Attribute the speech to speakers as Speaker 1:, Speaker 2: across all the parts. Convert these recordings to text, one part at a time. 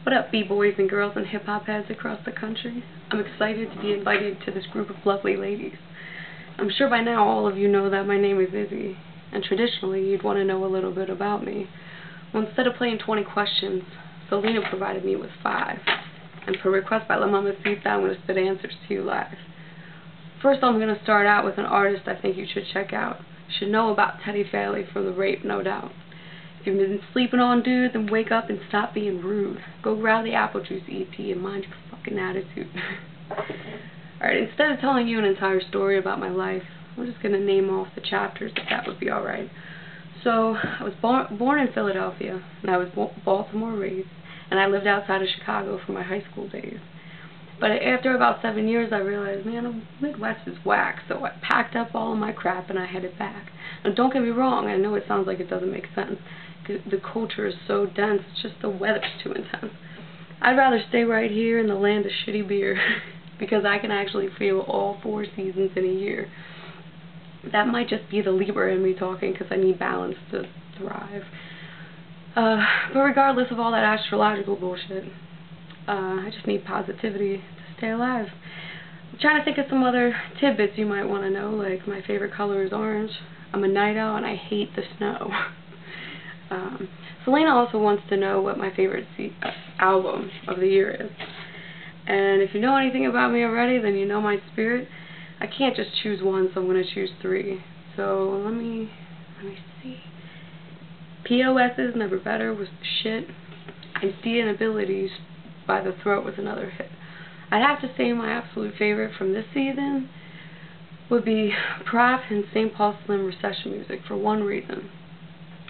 Speaker 1: What up, b-boys and girls and hip-hop heads across the country? I'm excited to be invited to this group of lovely ladies. I'm sure by now all of you know that my name is Izzie, and traditionally you'd want to know a little bit about me. Well, instead of playing 20 questions, Selena provided me with 5, and per request by La Mamacita, I'm going to spit answers to you live. First, I'm going to start out with an artist I think you should check out. You should know about Teddy Fairley from The Rape, no doubt. If you've been sleeping on dudes, then wake up and stop being rude. Go grab the Apple Juice EP and mind your fucking attitude. Alright, instead of telling you an entire story about my life, I'm just going to name off the chapters, if that would be alright. So, I was born in Philadelphia, and I was Baltimore raised, and I lived outside of Chicago for my high school days. But after about 7 years, I realized, man, the Midwest is whack, so I packed up all of my crap and I headed back. Now, don't get me wrong, I know it sounds like it doesn't make sense. The culture is so dense, it's just the weather's too intense. I'd rather stay right here in the land of shitty beer, because I can actually feel all 4 seasons in a year. That might just be the Libra in me talking, because I need balance to thrive. But regardless of all that astrological bullshit, I just need positivity to stay alive. I'm trying to think of some other tidbits you might want to know, like my favorite color is orange. I'm a night owl and I hate the snow. Selena also wants to know what my favorite album of the year is. And if you know anything about me already, then you know my spirit. I can't just choose one, so I'm going to choose 3. So let me see. POS's Never Better was the shit. And D Inabilities by The Throat was another hit. I'd have to say my absolute favorite from this season would be Prop and St. Paul Slim Recession Music for one reason.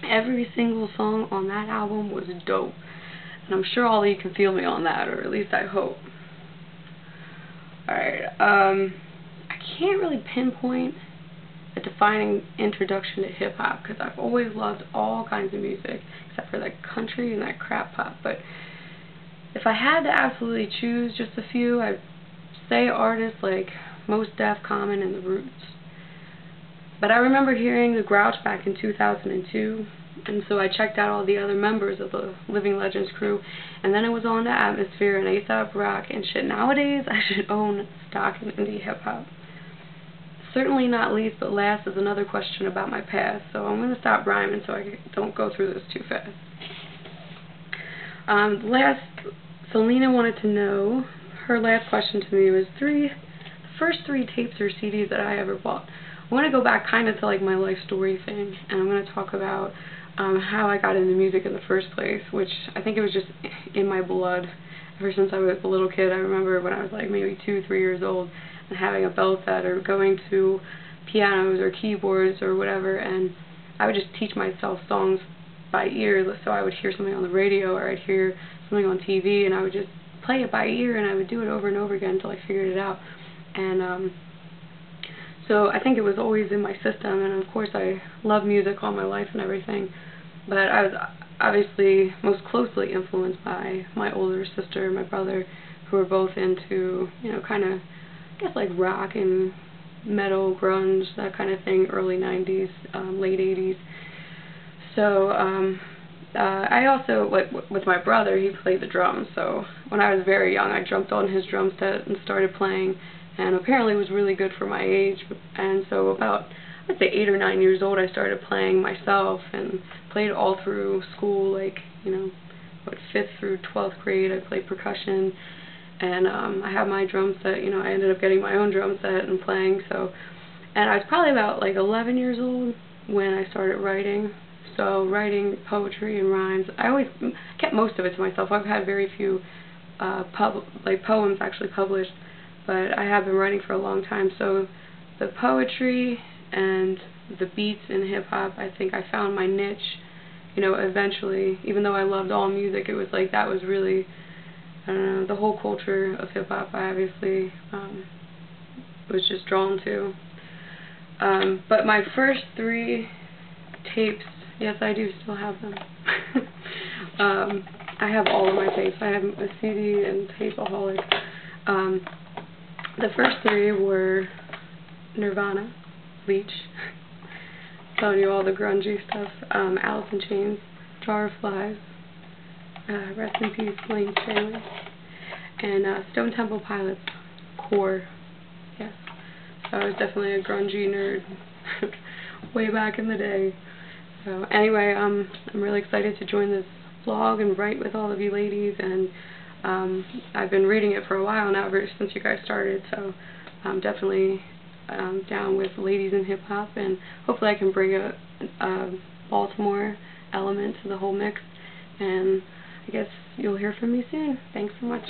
Speaker 1: Every single song on that album was dope. And I'm sure all of you can feel me on that, or at least I hope. Alright, I can't really pinpoint a defining introduction to hip-hop, because I've always loved all kinds of music, except for that country and that crap pop. But if I had to absolutely choose just a few, I'd say artists like Mos Def, Common, and The Roots. But I remember hearing The Grouch back in 2002, and so I checked out all the other members of the Living Legends crew, and then it was on to Atmosphere and A$AP Rock and shit. Nowadays, I should own stock in indie hip-hop. Certainly not least but last is another question about my past, so I'm going to stop rhyming so I don't go through this too fast. Selena wanted to know, her last question to me was the first 3 tapes or CDs that I ever bought. I want to go back kind of to like my life story thing, and I'm going to talk about how I got into music in the first place, which I think it was just in my blood ever since I was a little kid. I remember when I was like maybe 2, 3 years old and having a bell set or going to pianos or keyboards or whatever, and I would just teach myself songs by ear. So I would hear something on the radio or I'd hear something on TV, and I would just play it by ear, and I would do it over and over again until I figured it out. And so I think it was always in my system, and of course I love music all my life and everything, but I was obviously most closely influenced by my older sister and my brother, who were both into, you know, kind of, I guess like rock and metal, grunge, that kind of thing, early 90s, late 80s. So I also, like with my brother, he played the drums, so when I was very young I jumped on his drum set and started playing, and apparently it was really good for my age. And so about, I'd say 8 or 9 years old, I started playing myself and played all through school, like, you know, 5th through 12th grade I played percussion, and I had my drum set, you know, I ended up getting my own drum set and playing. So, and I was probably about like 11 years old when I started writing. So writing poetry and rhymes, I always kept most of it to myself. I've had very few poems actually published, but I have been writing for a long time. So the poetry and the beats in hip-hop, I think I found my niche, you know, eventually. Even though I loved all music, it was like that was really, I don't know, the whole culture of hip-hop I obviously was just drawn to. But my first 3 tapes, yes, I do still have them. I have all of my tapes. I have a CD and tapeaholic. The first 3 were Nirvana, Bleach, telling you all the grungy stuff, Alice in Chains, Jar of Flies, Rest in peace, Lane Staley. And Stone Temple Pilots, Core. Yes. So I was definitely a grungy nerd way back in the day. So anyway, I'm really excited to join this vlog and write with all of you ladies, and I've been reading it for a while now, ever since you guys started, so I'm definitely down with ladies in hip-hop, and hopefully I can bring a Baltimore element to the whole mix, and I guess you'll hear from me soon. Thanks so much.